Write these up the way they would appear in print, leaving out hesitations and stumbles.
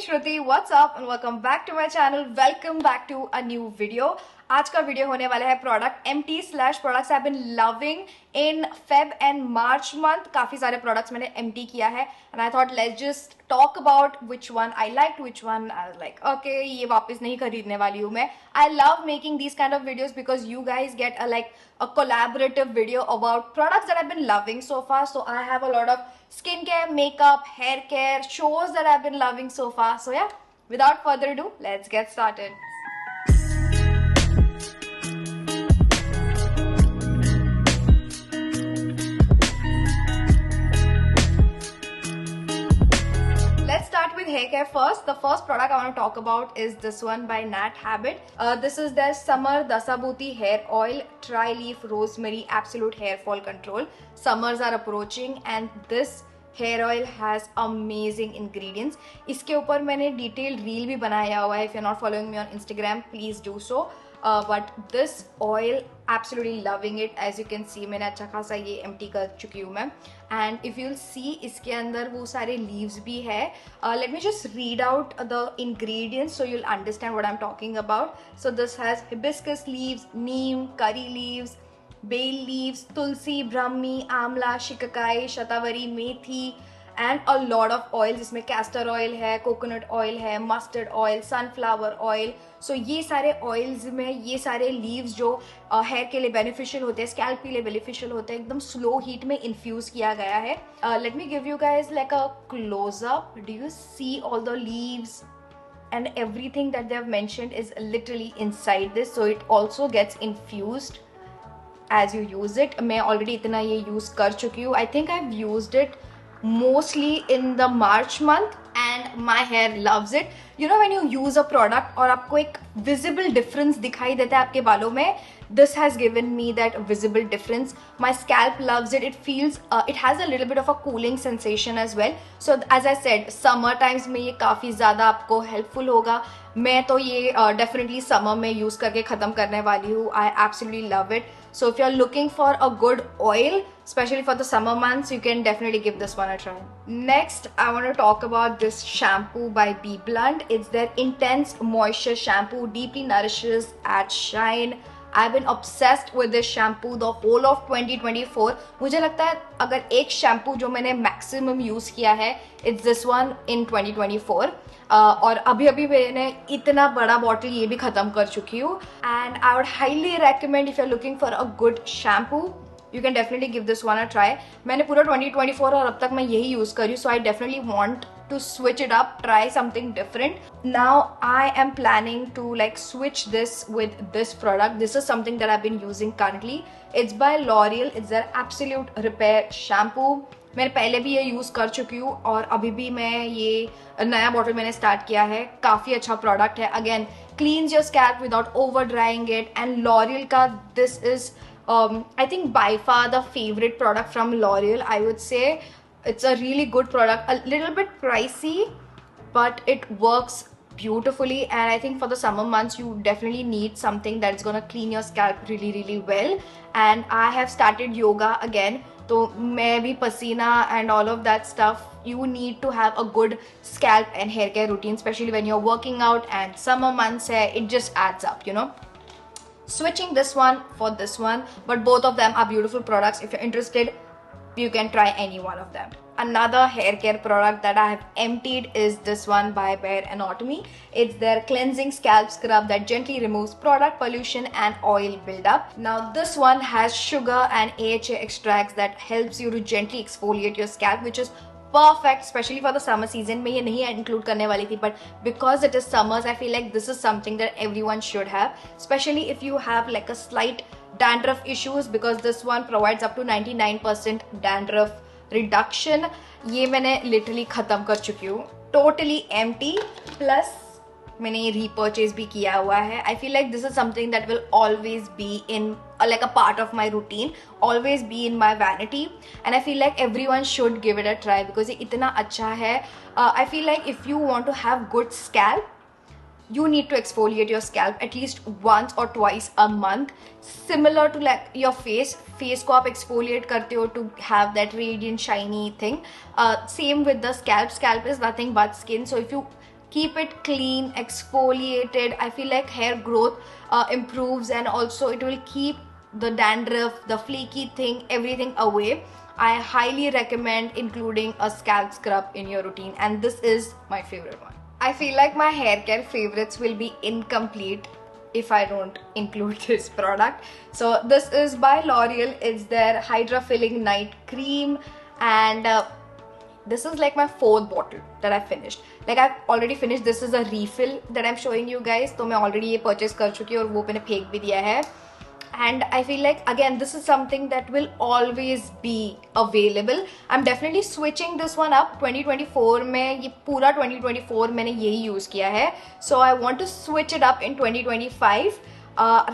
Shruti, what's up and welcome back to my channel. Welcome back to a new video. आज का video होने वाला है product empty slash products I been loving in Feb and March month. काफी सारे products मैंने empty किया है and I thought let's just talk about which one I like, which one I like. Okay, ये वापस नहीं खरीदने वाली हूँ मैं. I love making these kind of videos because you guys get a collaborative video about products that I've been loving so far. So I have a lot of skincare, makeup, hair care, shows that I've been loving so far. So yeah, without further ado, let's get started. Let's start with hair care first. The first product I want to talk about is this one by Nat Habit. This is their Summer Dasabhuti Hair Oil Tri-Leaf Rosemary Absolute Hair Fall Control. Summers are approaching and this hair oil has amazing ingredients. इसके ऊपर मैंने detailed reel भी बनाया हुआ है. If you're not following me on Instagram, please do so. But this oil, absolutely loving it. As you can see, मैंने अच्छा खासा ये empty कर चुकी हूँ मैं. And if you'll see, इसके अंदर वो सारे leaves भी है. Let me just read out the ingredients so you'll understand what I'm talking about. So this has hibiscus leaves, neem, curry leaves, bay leaves, tulsi, brahmi, amla, shikakai, shatavari, methi, and a lot of oils. इसमें castor oil है, coconut oil है, mustard oil, sunflower oil. So ये सारे oils में ये सारे leaves जो hair के लिए beneficial होते हैं, scalp के लिए beneficial होते हैं, एकदम slow heat में infuse किया गया है. Let me give you guys like a close up. Do you see all the leaves? And everything that they have mentioned is literally inside this. So it also gets infused as you use it. मैं already इतना ये use कर चुकी हूँ. I think I've used it mostly in the March month and my hair loves it. You know when you use a product और आपको एक visible difference दिखाई देता है आपके बालों में, this has given me that visible difference. My scalp loves it. It feels it has a little bit of a cooling sensation as well. So as I said, summer times में ये काफ़ी ज़्यादा आपको helpful होगा. मैं तो ये definitely summer में use करके ख़त्म करने वाली हूँ. I absolutely love it. So if you're looking for a good oil, especially for the summer months, you can definitely give this one a try. Next, I want to talk about this shampoo by Be Blunt. It's their Intense Moisture Shampoo, deeply nourishes, adds shine. I've been obsessed with this shampoo the whole of 2024. मुझे लगता है अगर एक shampoo जो मैंने maximum use किया है, it's this one in 2024. और अभी मैंने इतना बड़ा बॉटल ये भी ख़त्म कर चुकी हूँ. And I would highly recommend if you are looking for a good shampoo, you can definitely give this one a try. मैंने पूरा 2024 और अब तक मैं यही यूज़ करी हूँ. So I definitely want to switch it up, try something different. Now I am planning to like switch this with this product. This is something that I've been using currently. It's by L'Oreal. It's their Absolute Repair Shampoo. मैंने पहले भी ये use कर चुकी हूँ और अभी भी मैं ये नया बॉटल मैंने स्टार्ट किया है. काफ़ी अच्छा प्रोडक्ट है. Again cleans your scalp without over drying it. And L'Oreal का this is I think by far the favorite product from L'Oreal. I would say it's a really good product, a little bit pricey, but it works beautifully. And I think for the summer months you definitely need something that's gonna clean your scalp really well. And I have started yoga again, so मैं भी पसीना and all of that stuff. You need to have a good scalp and hair care routine, especially when you're working out. And summer months है, it just adds up, you know. Switching this one for this one, but both of them are beautiful products. If you're interested, you can try any one of them. Another hair care product that I have emptied is this one by Bare Anatomy. It's their cleansing scalp scrub that gently removes product pollution and oil buildup. Now this one has sugar and AHA extracts that helps you to gently exfoliate your scalp, which is perfect especially for the summer season. मैं ये नहीं include करने वाली थी, but because it is summers, I feel like this is something that everyone should have, especially if you have like a slight dandruff issues, because this one provides up to 99% dandruff reduction. ये मैंने literally ख़त्म कर चुकी हूँ. Totally empty, plus मैंने ये repurchase भी किया हुआ है. I feel like this is something that will always be in like a part of my routine, always be in my vanity, and I feel like everyone should give it a try because ये इतना अच्छा है. I feel like if you want to have good scalp, you need to exfoliate your scalp at least once or twice a month, similar to like your face को आप exfoliate करते हो to have that radiant shiny thing. Same with the scalp is nothing but skin. So if you keep it clean, exfoliated. I feel like hair growth improves, and also it will keep the dandruff, the flaky thing, everything away. I highly recommend including a scalp scrub in your routine, and this is my favorite one. I feel like my hair care favorites will be incomplete if I don't include this product. So this is by L'Oreal. It's their Hydra Filling Night Cream, and this is like my 4th bottle that I finished. Like I've already finished. This is a refill that I'm showing you guys. तो मैं already ये purchase कर चुकी हूँ और वो मैंने फेंक भी दिया है. And I feel like again this is something that will always be available. I'm definitely switching this one up. 2024 में ये पूरा 2024 मैंने यही यूज किया है. So I want to switch it up in 2025.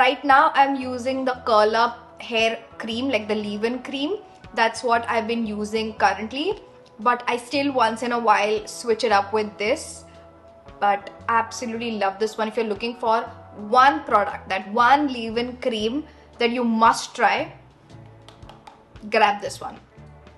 Right now I'm using the Curl Up hair cream, like the leave-in cream. That's what I've been using currently. But I still once in a while switch it up with this. But I absolutely love this one. If you're looking for one product, that one leave-in cream that you must try, grab this one.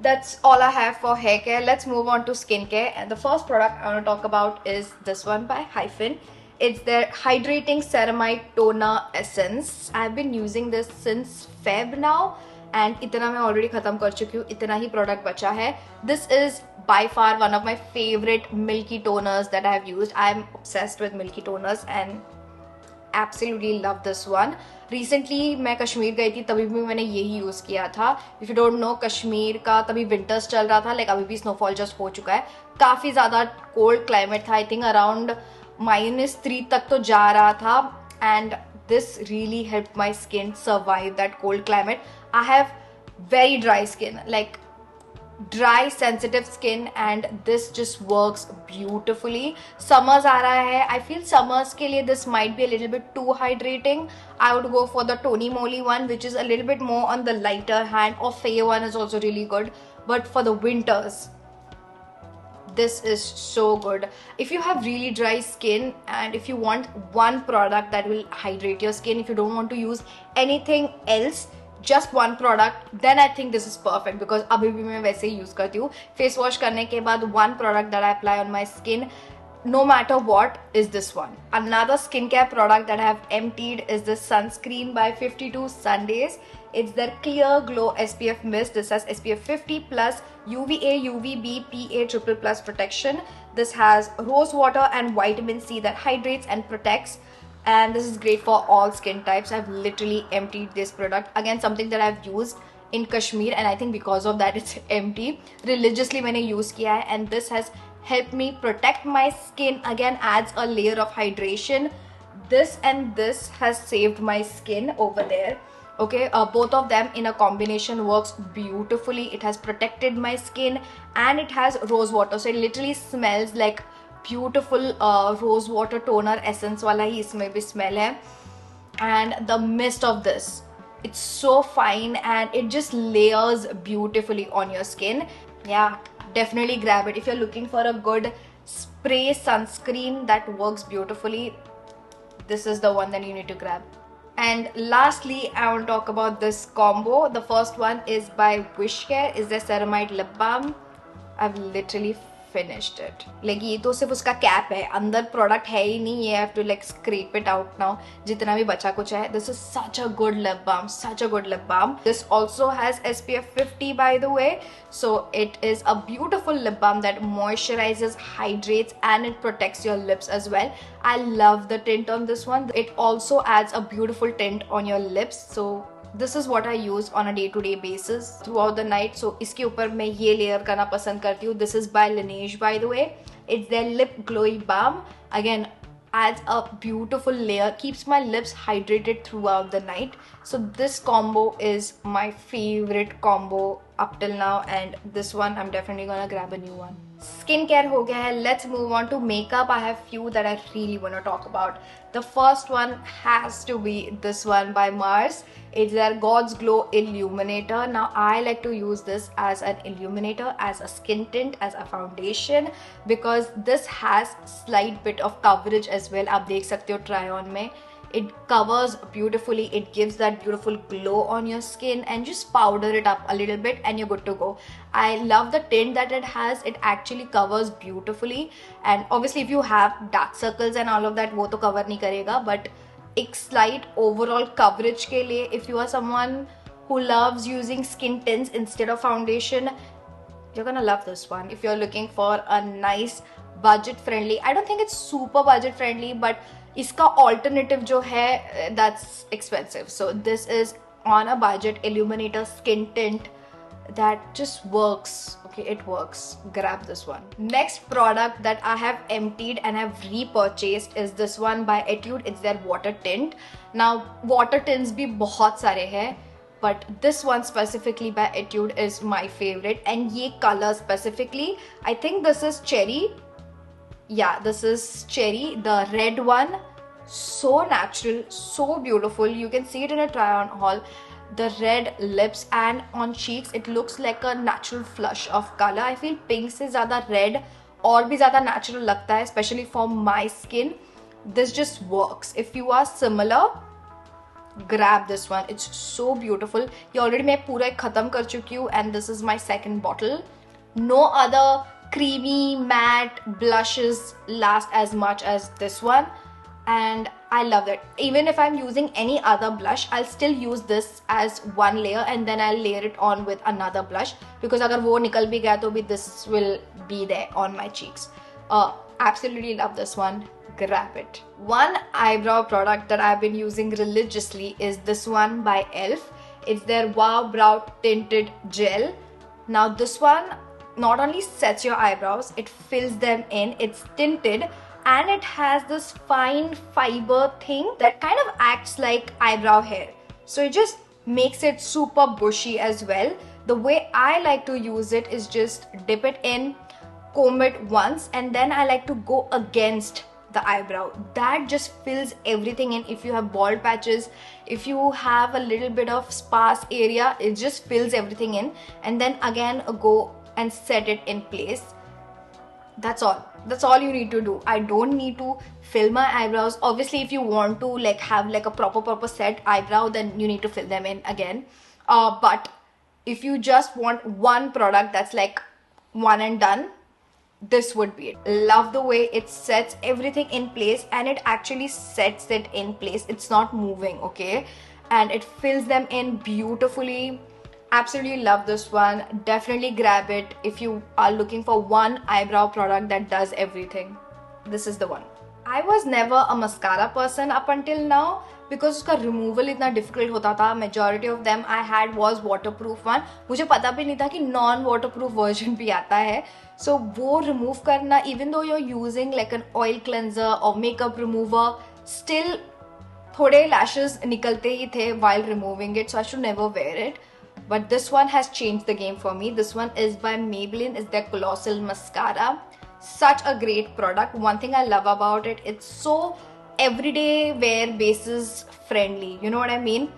That's all I have for hair care. Let's move on to skincare, and the first product I want to talk about is this one by Hyphen. It's their Hydrating Ceramide Toner Essence. I've been using this since Feb now, and इतना मैं already खत्म कर चुकी हूँ, इतना ही product बचा है. This is by far one of my favorite milky toners that I have used. I'm obsessed with milky toners and absolutely love this one. Recently मैं कश्मीर गई थी, तभी भी मैंने यही यूज़ किया था. If you don't know, Kashmir का तभी विंटर्स चल रहा था, like अभी भी स्नोफॉल जस्ट हो चुका है. काफ़ी ज़्यादा कोल्ड क्लाइमेट था. आई थिंक अराउंड -3 तक तो जा रहा था, and this really helped my skin survive that cold climate. I have very dry skin, like dry sensitive skin, and this just works beautifully. Summers आ रहा है. I feel summers के लिए this might be a little bit too hydrating. I would go for the Tony Moly one, which is a little bit more on the lighter hand, or Faye one is also really good. But for the winters, this is so good. If you have really dry skin and if you want one product that will hydrate your skin, if you don't want to use anything else, just one product, then I think this is perfect, because अभी भी मैं वैसे ही use करती हूँ. Face wash करने के बाद one product that I apply on my skin, no matter what, is this one. Another skincare product that I have emptied is this sunscreen by 52 Sundays. It's their Clear Glow SPF Mist. This has SPF 50 plus UVA, UVB, PA triple plus protection. This has rose water and vitamin C that hydrates and protects. And this is great for all skin types. I've literally emptied this product. Again, something that I've used in Kashmir, and I think because of that it's empty. Religiously मैंने use किया है, and this has helped me protect my skin. Again, adds a layer of hydration. This and this has saved my skin over there. Okay, both of them in a combination works beautifully. It has protected my skin, and it has rose water, so it literally smells like beautiful rose water toner essence वाला ही इसमें भी smell है. And the mist of this, it's so fine and it just layers beautifully on your skin. Yeah, definitely grab it if you're looking for a good spray sunscreen that works beautifully. This is the one that you need to grab. And lastly, I want to talk about this combo. The first one is by Wishcare. Is the Ceramide Lip Balm. I've literally finished it. Like ये तो सिर्फ उसका cap है, अंदर product है ही नहीं. ये have to like scrape it out now. जितना भी बचा कुछ है. This is such a good lip balm, such a good lip balm. This also has SPF 50 by the way, so it is a beautiful lip balm that moisturizes, hydrates, and it protects your lips as well. I love the tint on this one. It also adds a beautiful tint on your lips, so this is what I use on a day-to-day basis throughout the night. So इसके ऊपर मैं ये layer करना पसंद करती हूँ. This is by Laneige by the way. It's their lip glowy balm. Again, adds a beautiful layer, keeps my lips hydrated throughout the night. So this combo is my favorite combo up till now, and this one I'm definitely gonna grab a new one. Skincare हो गया है. Let's move on to makeup. I have few that I really want to talk about. The first one has to be this one by Mars. It's their God's Glow Illuminator. Now I like to use this as an illuminator, as a skin tint, as a foundation, because this has slight bit of coverage as well. आप देख सकते हो try on में. It covers beautifully, it gives that beautiful glow on your skin, and just powder it up a little bit and you're good to go. I love the tint that it has. It actually covers beautifully, and obviously if you have dark circles and all of that, वो तो cover नहीं करेगा, but एक slight overall coverage के लिए, if you are someone who loves using skin tints instead of foundation, you're gonna love this one. If you're looking for a nice budget friendly, I don't think it's super budget friendly, but इसका alternative जो है, that's expensive. So this is on a budget illuminator skin tint that just works. Okay, it works. Grab this one. Next product that I have emptied and have repurchased is this one by Etude. It's their water tint. Now water tints भी बहुत सारे हैं, but this one specifically by Etude is my favorite. And ये color specifically, I think this is cherry. Yeah, this is cherry, the red one. So natural, so beautiful. You can see it in a try on haul. The red lips and on cheeks, it looks like a natural flush of color. I feel pink से ज़्यादा red और भी ज़्यादा natural लगता है, especially for my skin. This just works. If you are similar, grab this one. It's so beautiful. ये already मैं पूरा खत्म कर चुकी हूँ, and this is my second bottle. No other creamy matte blushes last as much as this one, and I love it. Even if I'm using any other blush, I'll still use this as one layer and then I'll layer it on with another blush, because अगर वो निकल भी गया तो भी this will be there on my cheeks. Absolutely love this one. Grab it. One eyebrow product that I've been using religiously is this one by ELF. It's their Wow Brow Tinted Gel. Now this one not only sets your eyebrows, it fills them in. It's tinted and it has this fine fiber thing that kind of acts like eyebrow hair. So it just makes it super bushy as well. The way I like to use it is just dip it in, comb it once, and then I like to go against the eyebrow. That just fills everything in. If you have bald patches, if you have a little bit of sparse area, it just fills everything in, and then again go and set it in place. That's all you need to do. I don't need to fill my eyebrows. Obviously if you want to like have like a proper set eyebrow, then you need to fill them in again, but if you just want one product that's like one and done, this would be it. Love the way it sets everything in place, and it actually sets it in place. It's not moving, okay, and it fills them in beautifully. Absolutely love this one. Definitely grab it if you are looking for one eyebrow product that does everything. This is the one. I was never a mascara person up until now because उसका removal इतना difficult होता था. Majority of them I had was waterproof one. मुझे पता भी नहीं था कि non waterproof version भी आता है. So वो remove करना, even though you're using like an oil cleanser or makeup remover, still थोड़े lashes निकलते ही थे while removing it. So I should never wear it. But this one has changed the game for me. This one is by Maybelline. It's their Colossal Mascara. Such a great product. One thing I love about it, it's so everyday wear basis friendly. You know what I mean?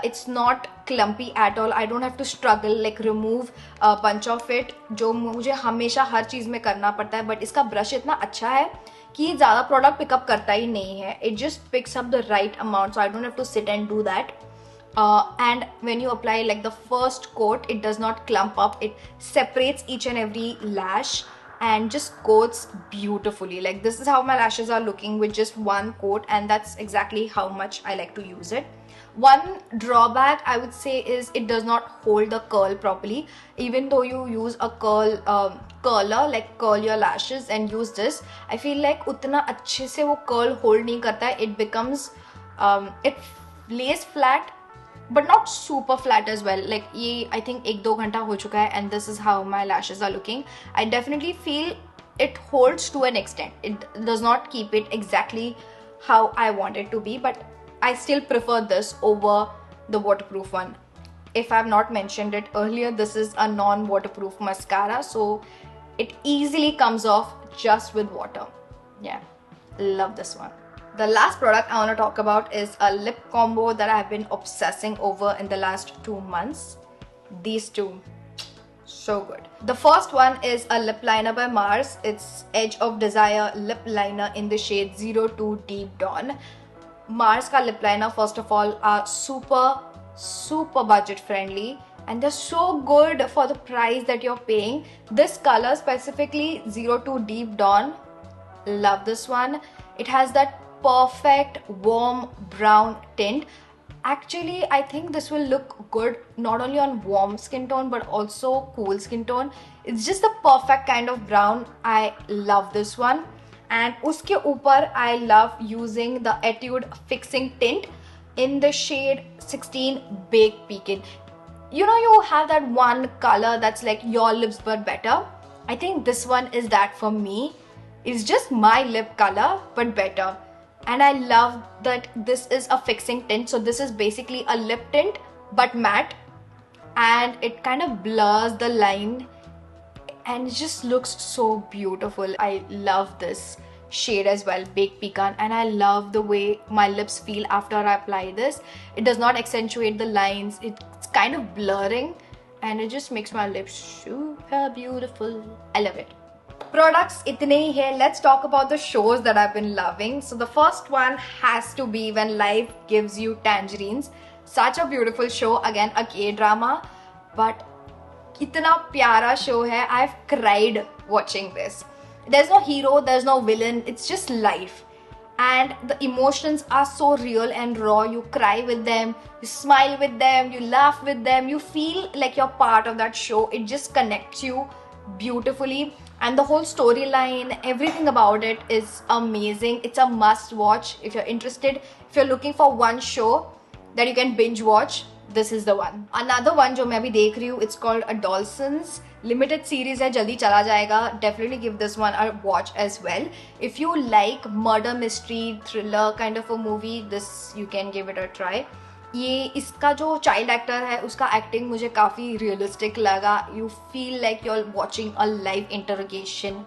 It's not clumpy at all. I don't have to struggle like remove a bunch of it, जो मुझे हमेशा हर चीज में करना पड़ता है. But इसका brush इतना अच्छा है कि ये ज़्यादा product pick up करता ही नहीं है. It just picks up the right amount, so I don't have to sit and do that. And when you apply like the first coat, it does not clump up. It separates each and every lash and just coats beautifully. Like this is how my lashes are looking with just one coat, and that's exactly how much I like to use it. One drawback I would say is it does not hold the curl properly. Even though you use a curler, like curl your lashes and use this, I feel like उतना अच्छे से वो curl hold नहीं करता है. It becomes it lays flat but not super flat as well. Like ये I think 1-2 घंटा हो चुका है and this is how my lashes are looking. I definitely feel it holds to an extent. It does not keep it exactly how I want it to be, but I still prefer this over the waterproof one. If I have not mentioned it earlier, this is a non-waterproof mascara, so it easily comes off just with water. Yeah, love this one. The last product I want to talk about is a lip combo that I have been obsessing over in the last 2 months. These two, so good. The first one is a lip liner by Mars. It's Edge of Desire lip liner in the shade 02 Deep Dawn. Mars का lip liner first of all are super budget friendly and they're so good for the price that you're paying. This color specifically 02 Deep Dawn, love this one. It has that perfect warm brown tint. Actually, I think this will look good not only on warm skin tone but also cool skin tone. It's just the perfect kind of brown. I love this one. And uske upar I love using the Etude Fixing Tint in the shade 16 Baked Pecan. You know, you have that one color that's like your lips but better. I think this one is that for me. It's just my lip color but better. And I love that this is a fixing tint. So this is basically a lip tint but matte, and it kind of blurs the line and it just looks so beautiful. I love this shade as well, Baked Pecan, and I love the way my lips feel after I apply this. It does not accentuate the lines, it's kind of blurring and it just makes my lips super beautiful. I love it. Products itne hi hai. Let's talk about the shows that I've been loving. So the first one has to be When Life Gives You Tangerines. Such a beautiful show, again a K-drama, but itna pyara show hai. I've cried watching this. There's no hero, there's no villain, it's just life. And the emotions are so real and raw. You cry with them, you smile with them, you laugh with them, you feel like you're part of that show. It just connects you beautifully. And the whole storyline, everything about it is amazing. It's a must watch if you're interested. If you're looking for one show that you can binge watch, this is the one. Another one जो मैं अभी देख रही हूँ, it's called Adolescence. Limited series है, जल्दी चला जाएगा. Definitely give this one a watch as well. If you like murder mystery thriller kind of a movie, this you can give it a try. ये इसका जो चाइल्ड एक्टर है उसका acting मुझे काफ़ी रियलिस्टिक लगा. You feel like you are watching a live interrogation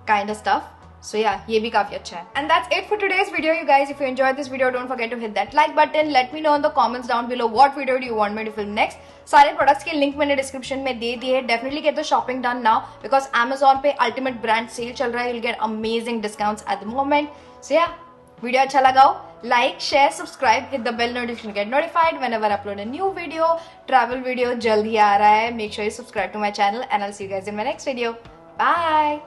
kind of stuff. So yeah, ये भी काफी अच्छा है. And that's it for today's video, you guys. If you enjoyed this video, don't forget to hit that like button. Let me know in the comments down below what video do you want me to film next. सारे products के link मैंने description में दे दिए. Definitely get the shopping done now because Amazon पे ultimate brand sale चल रहा है. You'll get amazing discounts at the moment. So yeah, video अच्छा लगा हो, like, share, subscribe, hit the bell notification to get notified whenever I upload a new video. Travel video जल्दी आ रहा है. Make sure you subscribe to my channel and I'll see you guys in my next video. Bye.